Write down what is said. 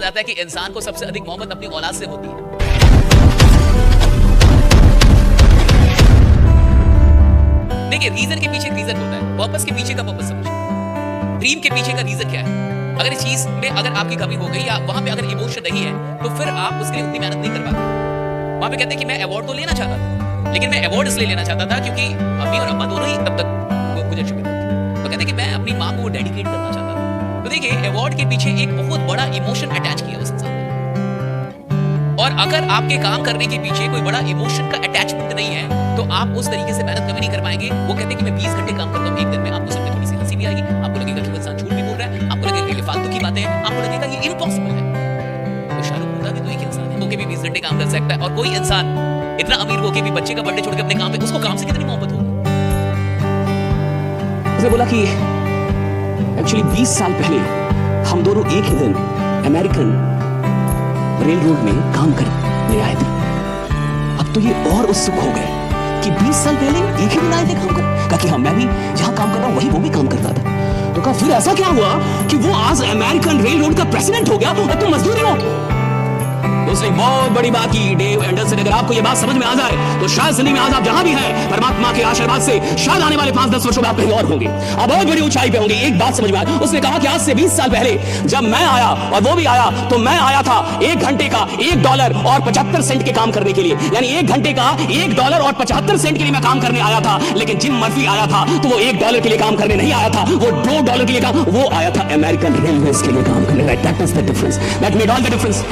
जाता है कि इंसान को सबसे अधिक मोहब्बत अपनी औलाद से होती है। देखिए, रीजन के पीछे रीजन होता है, पर्पस के पीछे का पर्पस समझिए, ड्रीम के पीछे का रीजन क्या है। अगर इस चीज में अगर आपकी कमी हो गई या वहां पे अगर इमोशन नहीं है तो फिर आप उसके लिए उतनी मेहनत नहीं कर पाते। वहां पे कहते हैं कि मैं अवार्ड तो लेना चाहता था, लेकिन मैं अवार्ड इसलिए लेना चाहता था क्योंकि अम्मी और अब्बा दोनों ही तब तक गुजर चुके थे। तो कहते हैं कि मैं अपनी माँ को डेडिकेट करना चाहता था। तो देखिए, अवार्ड के पीछे एक बहुत बड़ा इमोशन अटैच किया उस इंसान ने, और अगर आपके काम करने के पीछे कोई बड़ा इमोशन का अटैचमेंट नहीं है तो आप उस तरीके से मेहनत कभी नहीं कर पाएंगे। वो कहते हैं कि मैं 20 घंटे काम करता हूँ एक दिन में, आपको सुनने थोड़ी सी हंसी भी आएगी, आपको लगेगा कि वो इंसान झूठ भी बोल रहा है, आपको लगेगा कि ये फालतू की बातें हैं, आपको लगेगा ये इम्पॉसिबल है। तो शाहरुख खुदा भी तो एक इंसान है, वो भी 20 घंटे काम कर सकता है, और कोई इंसान इतना अमीर होके भी बच्चे का बर्थडे छोड़ के अपने काम पे, उसको काम से कितनी मोहब्बत होगी। उसने बोला कि एक्चुअली 20 साल पहले हम दोनों एक ही दिन अमेरिकन रेल रोड में काम करने आए थे। अब तो ये और उत्सुक हो गए कि 20 साल पहले एक ही दिन आए थे काम कर। कहा कि हाँ, मैं भी जहां काम कर रहा हूं वही वो भी काम करता था। तो कहा फिर ऐसा क्या हुआ कि वो आज अमेरिकन रेल रोड का प्रेसिडेंट हो गया और तुम मजदूरी हो। उसने बहुत बड़ी बात की, डेव एंडरसन, अगर आपको ये बात समझ में आ जाए तो शायद जिंदगी में आज आप जहां भी हैं परमात्मा के आशीर्वाद से शायद आने वाले 5-10 वर्षों में आप कहीं और होंगे, आप बहुत बड़ी ऊंचाई पे होंगे। एक बात समझ में आई, उसने कहा कि आज से 20 साल पहले जब मैं आया और वो भी आया तो मैं आया था 1 घंटे का $1.75 के काम करने के लिए, यानी 1 घंटे का $1.75 के लिए मैं काम करने आया था। लेकिन जिम मर्फी आया था तो वो $1 के लिए काम करने नहीं आया था, वो $2 के लिए काम, वो आया था अमेरिकन रेलवेज के लिए काम करने। That was the difference, that made all the difference.